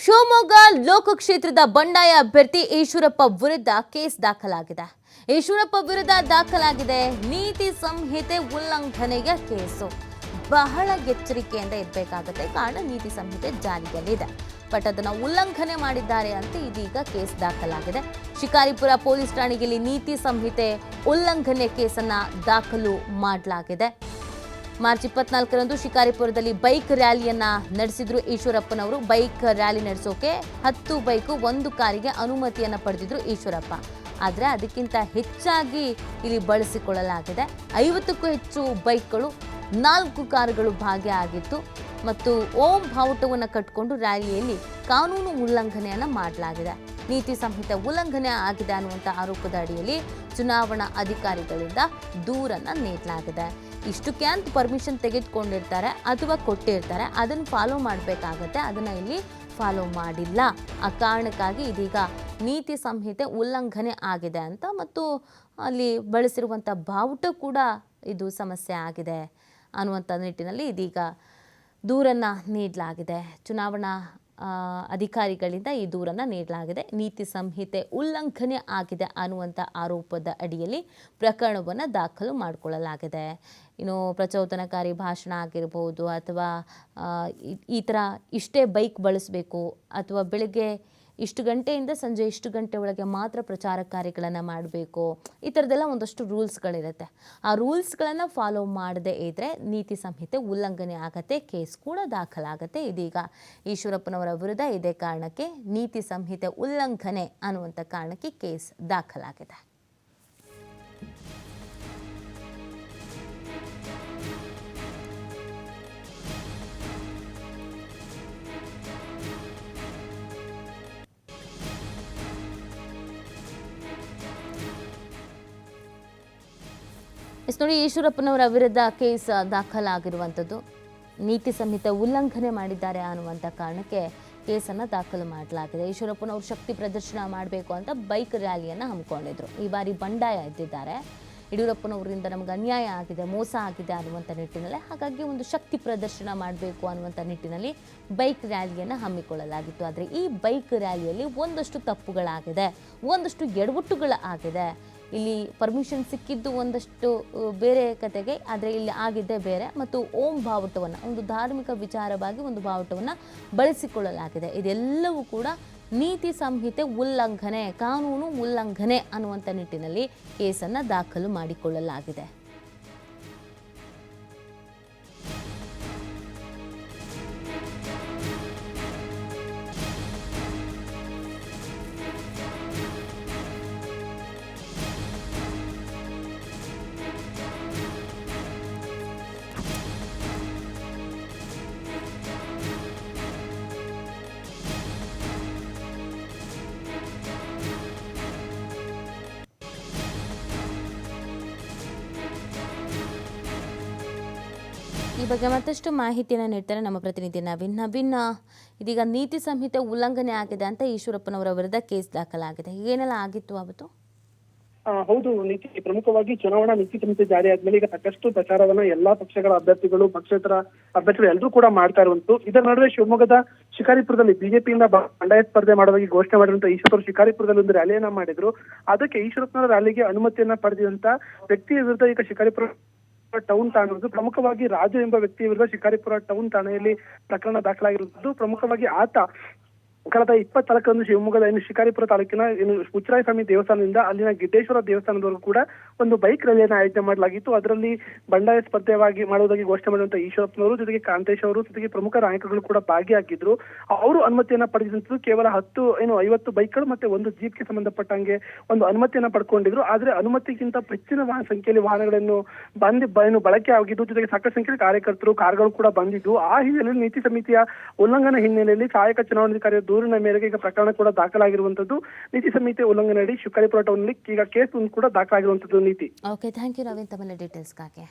ಶಿವಮೊಗ್ಗ ಲೋಕಕ್ಷೇತ್ರದ ಬಂಡಾಯ ಅಭ್ಯರ್ಥಿ ಈಶ್ವರಪ್ಪ ವಿರುದ್ಧ ಕೇಸ್ ದಾಖಲಾಗಿದೆ. ಈಶ್ವರಪ್ಪ ವಿರುದ್ಧ ದಾಖಲಾಗಿದೆ ನೀತಿ ಸಂಹಿತೆ ಉಲ್ಲಂಘನೆಯ ಕೇಸು. ಬಹಳ ಎಚ್ಚರಿಕೆಯಿಂದ ಇರಬೇಕಾಗುತ್ತೆ, ಕಾರಣ ನೀತಿ ಸಂಹಿತೆ ಜಾರಿಯಲ್ಲಿದೆ. ಬಟ್ ಅದನ್ನು ಉಲ್ಲಂಘನೆ ಮಾಡಿದ್ದಾರೆ ಅಂತ ಇದೀಗ ಕೇಸ್ ದಾಖಲಾಗಿದೆ. ಶಿಕಾರಿಪುರ ಪೊಲೀಸ್ ಠಾಣೆಯಲ್ಲಿ ನೀತಿ ಸಂಹಿತೆ ಉಲ್ಲಂಘನೆ ಕೇಸನ್ನ ದಾಖಲು ಮಾಡಲಾಗಿದೆ. ಮಾರ್ಚ್ 24ರಂದು ಶಿಕಾರಿಪುರದಲ್ಲಿ ಬೈಕ್ ರ್ಯಾಲಿಯನ್ನ ನಡೆಸಿದ್ರು ಈಶ್ವರಪ್ಪನವರು. ಬೈಕ್ ರ್ಯಾಲಿ ನಡೆಸೋಕೆ 10 ಬೈಕು 1 ಕಾರಿಗೆ ಅನುಮತಿಯನ್ನ ಪಡೆದಿದ್ರು ಈಶ್ವರಪ್ಪ. ಆದರೆ ಅದಕ್ಕಿಂತ ಹೆಚ್ಚಾಗಿ ಇಲ್ಲಿ ಬಳಸಿಕೊಳ್ಳಲಾಗಿದೆ. 50ಕ್ಕೂ ಹೆಚ್ಚು ಬೈಕ್ಗಳು 4 ಕಾರುಗಳು ಭಾಗಿಯಾಗಿತ್ತು ಮತ್ತು ಓಂ ಬಾವುಟವನ್ನು ಕಟ್ಟಿಕೊಂಡು ರ್ಯಾಲಿಯಲ್ಲಿ ಕಾನೂನು ಉಲ್ಲಂಘನೆಯನ್ನ ಮಾಡಲಾಗಿದೆ. ನೀತಿ ಸಂಹಿತೆ ಉಲ್ಲಂಘನೆ ಆಗಿದೆ ಅನ್ನುವಂಥ ಆರೋಪದ ಅಡಿಯಲ್ಲಿ ಚುನಾವಣಾ ಅಧಿಕಾರಿಗಳಿಂದ ದೂರನ್ನ ನೀಡಲಾಗಿದೆ. ಇಷ್ಟಕ್ಕೆ ಅಂತ ಪರ್ಮಿಷನ್ ತೆಗೆದುಕೊಂಡಿರ್ತಾರೆ ಅಥವಾ ಕೊಟ್ಟಿರ್ತಾರೆ, ಅದನ್ನು ಫಾಲೋ ಮಾಡಬೇಕಾಗತ್ತೆ. ಅದನ್ನು ಇಲ್ಲಿ ಫಾಲೋ ಮಾಡಿಲ್ಲ. ಆ ಕಾರಣಕ್ಕಾಗಿ ಇದೀಗ ನೀತಿ ಸಂಹಿತೆ ಉಲ್ಲಂಘನೆ ಆಗಿದೆ ಅಂತ ಮತ್ತು ಅಲ್ಲಿ ಬಳಸಿರುವಂಥ ಬಾವುಟ ಕೂಡ ಇದು ಸಮಸ್ಯೆ ಆಗಿದೆ ಅನ್ನುವಂಥ ನಿಟ್ಟಿನಲ್ಲಿ ಇದೀಗ ದೂರನ್ನು ನೀಡಲಾಗಿದೆ. ಚುನಾವಣಾ ಅಧಿಕಾರಿಗಳಿಂದ ಈ ದೂರನ್ನು ನೀಡಲಾಗಿದೆ. ನೀತಿ ಸಂಹಿತೆ ಉಲ್ಲಂಘನೆ ಆಗಿದೆ ಅನ್ನುವಂಥ ಆರೋಪದ ಅಡಿಯಲ್ಲಿ ಪ್ರಕರಣವನ್ನು ದಾಖಲು ಮಾಡಿಕೊಳ್ಳಲಾಗಿದೆ. ಇನ್ನು ಪ್ರಚೋದನಕಾರಿ ಭಾಷಣ ಆಗಿರ್ಬೋದು ಅಥವಾ ಈ ಥರ ಇಷ್ಟೇ ಬೈಕ್ ಬಳಸಬೇಕು ಅಥವಾ ಬೆಳಗ್ಗೆ ಇಷ್ಟು ಗಂಟೆಯಿಂದ ಸಂಜೆ ಇಷ್ಟು ಗಂಟೆ ಒಳಗೆ ಮಾತ್ರ ಪ್ರಚಾರ ಕಾರ್ಯಗಳನ್ನು ಮಾಡಬೇಕು, ಈ ಥರದ್ದೆಲ್ಲ ಒಂದಷ್ಟು ರೂಲ್ಸ್ಗಳಿರುತ್ತೆ. ಆ ರೂಲ್ಸ್ಗಳನ್ನು ಫಾಲೋ ಮಾಡದೇ ಇದ್ದರೆ ನೀತಿ ಸಂಹಿತೆ ಉಲ್ಲಂಘನೆ ಆಗತ್ತೆ, ಕೇಸ್ ಕೂಡ ದಾಖಲಾಗತ್ತೆ. ಇದೀಗ ಈಶ್ವರಪ್ಪನವರ ವಿರುದ್ಧ ಇದೇ ಕಾರಣಕ್ಕೆ ನೀತಿ ಸಂಹಿತೆ ಉಲ್ಲಂಘನೆ ಅನ್ನುವಂಥ ಕಾರಣಕ್ಕೆ ಕೇಸ್ ದಾಖಲಾಗಿದೆ. ನೋಡಿ, ಈಶ್ವರಪ್ಪನವರ ವಿರುದ್ಧ ಕೇಸ್ ದಾಖಲಾಗಿರುವಂಥದ್ದು ನೀತಿ ಸಂಹಿತೆ ಉಲ್ಲಂಘನೆ ಮಾಡಿದ್ದಾರೆ ಅನ್ನುವಂಥ ಕಾರಣಕ್ಕೆ ಕೇಸನ್ನು ದಾಖಲು ಮಾಡಲಾಗಿದೆ. ಈಶ್ವರಪ್ಪನವರು ಶಕ್ತಿ ಪ್ರದರ್ಶನ ಮಾಡಬೇಕು ಅಂತ ಬೈಕ್ ರ್ಯಾಲಿಯನ್ನು ಹಮ್ಮಿಕೊಂಡಿದ್ರು. ಈ ಬಾರಿ ಬಂಡಾಯ ಎದ್ದಿದ್ದಾರೆ. ಯಡಿಯೂರಪ್ಪನವರಿಂದ ನಮಗೆ ಅನ್ಯಾಯ ಆಗಿದೆ, ಮೋಸ ಆಗಿದೆ ಅನ್ನುವಂಥ ನಿಟ್ಟಿನಲ್ಲಿ, ಹಾಗಾಗಿ ಒಂದು ಶಕ್ತಿ ಪ್ರದರ್ಶನ ಮಾಡಬೇಕು ಅನ್ನುವಂಥ ನಿಟ್ಟಿನಲ್ಲಿ ಬೈಕ್ ರ್ಯಾಲಿಯನ್ನು ಹಮ್ಮಿಕೊಳ್ಳಲಾಗಿತ್ತು. ಆದರೆ ಈ ಬೈಕ್ ರ್ಯಾಲಿಯಲ್ಲಿ ಒಂದಷ್ಟು ತಪ್ಪುಗಳಾಗಿದೆ, ಒಂದಷ್ಟು ಎಡವಟ್ಟುಗಳಾಗಿದೆ. ಇಲ್ಲಿ ಪರ್ಮಿಷನ್ ಸಿಕ್ಕಿದ್ದು ಒಂದಷ್ಟು ಬೇರೆ ಕತೆಗೆ, ಆದರೆ ಇಲ್ಲಿ ಆಗಿದ್ದೇ ಬೇರೆ. ಮತ್ತು ಓಂ ಬಾವುಟವನ್ನು ಒಂದು ಧಾರ್ಮಿಕ ವಿಚಾರವಾಗಿ ಒಂದು ಬಾವುಟವನ್ನು ಬಳಸಿಕೊಳ್ಳಲಾಗಿದೆ. ಇದೆಲ್ಲವೂ ಕೂಡ ನೀತಿ ಸಂಹಿತೆ ಉಲ್ಲಂಘನೆ, ಕಾನೂನು ಉಲ್ಲಂಘನೆ ಅನ್ನುವಂಥ ನಿಟ್ಟಿನಲ್ಲಿ ಕೇಸನ್ನು ದಾಖಲು ಮಾಡಿಕೊಳ್ಳಲಾಗಿದೆ. ಈ ಬಗ್ಗೆ ಮತ್ತಷ್ಟು ಮಾಹಿತಿಯನ್ನು ನೀಡ್ತಾರೆ ನಮ್ಮ ಪ್ರತಿನಿಧಿ ನವೀನ್. ಇದೀಗ ನೀತಿ ಸಂಹಿತೆ ಉಲ್ಲಂಘನೆ ಆಗಿದೆ ಅಂತ ಈಶ್ವರಪ್ಪನವರ ವಿರುದ್ಧ ಕೇಸ್ ದಾಖಲಾಗಿದೆ. ಏನೆಲ್ಲ ಆಗಿತ್ತು ಅವತ್ತು? ಹೌದು ನೀತಿ, ಪ್ರಮುಖವಾಗಿ ಚುನಾವಣಾ ನೀತಿ ಸಂಹಿತೆ ಜಾರಿ ಆದ್ಮೇಲೆ ಈಗ ಸಾಕಷ್ಟು ಪ್ರಚಾರವನ್ನ ಎಲ್ಲಾ ಪಕ್ಷಗಳ ಅಭ್ಯರ್ಥಿಗಳು, ಪಕ್ಷೇತರ ಅಭ್ಯರ್ಥಿಗಳು ಎಲ್ಲರೂ ಕೂಡ ಮಾಡ್ತಾ ಇರುವಂತದ್ದು. ಇದರ ನಡುವೆ ಶಿವಮೊಗ್ಗದ ಶಿಕಾರಿಪುರದಲ್ಲಿ ಬಿಜೆಪಿಯಿಂದ ಬಂಡಾಯ ಸ್ಪರ್ಧೆ ಮಾಡುವಾಗಿ ಘೋಷಣೆ ಮಾಡಿರುವಂತಹ ಈಶ್ವರಪ್ಪ ಶಿಕಾರಿಪುರದಲ್ಲಿ ಒಂದು ರ್ಯಾಲಿಯನ್ನ ಮಾಡಿದ್ರು. ಅದಕ್ಕೆ ಈಶ್ವರಪ್ಪನವರ ರ್ಯಾಲಿಗೆ ಅನುಮತಿಯನ್ನ ಪಡೆದಿರುವಂತ ವ್ಯಕ್ತಿಯ ವಿರುದ್ಧ ಈಗ ಶಿಕಾರಿಪುರ ಟೌನ್ ಠಾಣೆ, ಪ್ರಮುಖವಾಗಿ ರಾಜು ಎಂಬ ವ್ಯಕ್ತಿಯ ವಿರುದ್ಧ ಶಿಕಾರಿಪುರ ಟೌನ್ ಠಾಣೆಯಲ್ಲಿ ಪ್ರಕರಣ ದಾಖಲಾಗಿರುವುದು. ಪ್ರಮುಖವಾಗಿ ಆತ ಕಳೆದ 24ರಂದು ಶಿವಮೊಗ್ಗದ ಶಿಕಾರಿಪುರ ತಾಲೂಕಿನ ಉಚ್ಚರಾಯ ಸ್ವಾಮಿ ದೇವಸ್ಥಾನದಿಂದ ಅಲ್ಲಿನ ಗಿಡ್ಡೇಶ್ವರ ದೇವಸ್ಥಾನದವರೆಗೂ ಕೂಡ ಒಂದು ಬೈಕ್ ರ್ಯಾಲಿಯನ್ನು ಆಯೋಜನೆ ಮಾಡಲಾಗಿತ್ತು. ಅದರಲ್ಲಿ ಬಂಡಾಯ ಸ್ಪರ್ಧೆವಾಗಿ ಮಾಡುವುದಾಗಿ ಘೋಷಣೆ ಮಾಡಿರುವಂತಹ ಈಶ್ವರಪ್ಪನವರು ಜೊತೆಗೆ ಕಾಂತೇಶ್ ಅವರು ಜೊತೆಗೆ ಪ್ರಮುಖ ನಾಯಕರುಗಳು ಕೂಡ ಭಾಗಿಯಾಗಿದ್ರು. ಅವರು ಅನುಮತಿಯನ್ನ ಪಡೆದಂತದ್ದು ಕೇವಲ 50 ಬೈಕ್ಗಳು ಮತ್ತೆ ಒಂದು ಜೀಪ್ಗೆ ಸಂಬಂಧಪಟ್ಟಂಗೆ ಒಂದು ಅನುಮತಿಯನ್ನ ಪಡ್ಕೊಂಡಿದ್ರು. ಆದ್ರೆ ಅನುಮತಿಗಿಂತ ಹೆಚ್ಚಿನ ಸಂಖ್ಯೆಯಲ್ಲಿ ವಾಹನಗಳನ್ನು ಬಳಕೆ ಆಗಿದ್ದು, ಜೊತೆಗೆ ಸಾಕಷ್ಟು ಸಂಖ್ಯೆಯಲ್ಲಿ ಕಾರ್ಯಕರ್ತರು, ಕಾರ್ಗಳು ಕೂಡ ಬಂದಿದ್ದು. ಆ ಹಿನ್ನೆಲೆಯಲ್ಲಿ ನೀತಿ ಸಮಿತಿಯ ಉಲ್ಲಂಘನೆ ಹಿನ್ನೆಲೆಯಲ್ಲಿ ಸಹಾಯಕ ಚುನಾವಣಾಧಿಕಾರಿ ದೂರಿನ ಮೇರೆಗೆ ಈಗ ಪ್ರಕರಣ ಕೂಡ ದಾಖಲಾಗಿರುವಂತದ್ದು. ನೀತಿ ಸಂಹಿತೆ ಉಲ್ಲಂಘನೆ ಶಿಕಾರಿಪುರ ಟೌನ್ ನಲ್ಲಿ ಈಗ ಕೇಸ್ ಕೂಡ ದಾಖಲಾಗಿರುವಂತದ್ದು. ನೀತಿ, ಓಕೆ, ಥ್ಯಾಂಕ್ ಯು ನವೀನ್ ತಮ್ಮ ಡೀಟೇಲ್ಸ್ಗಾಗಿ.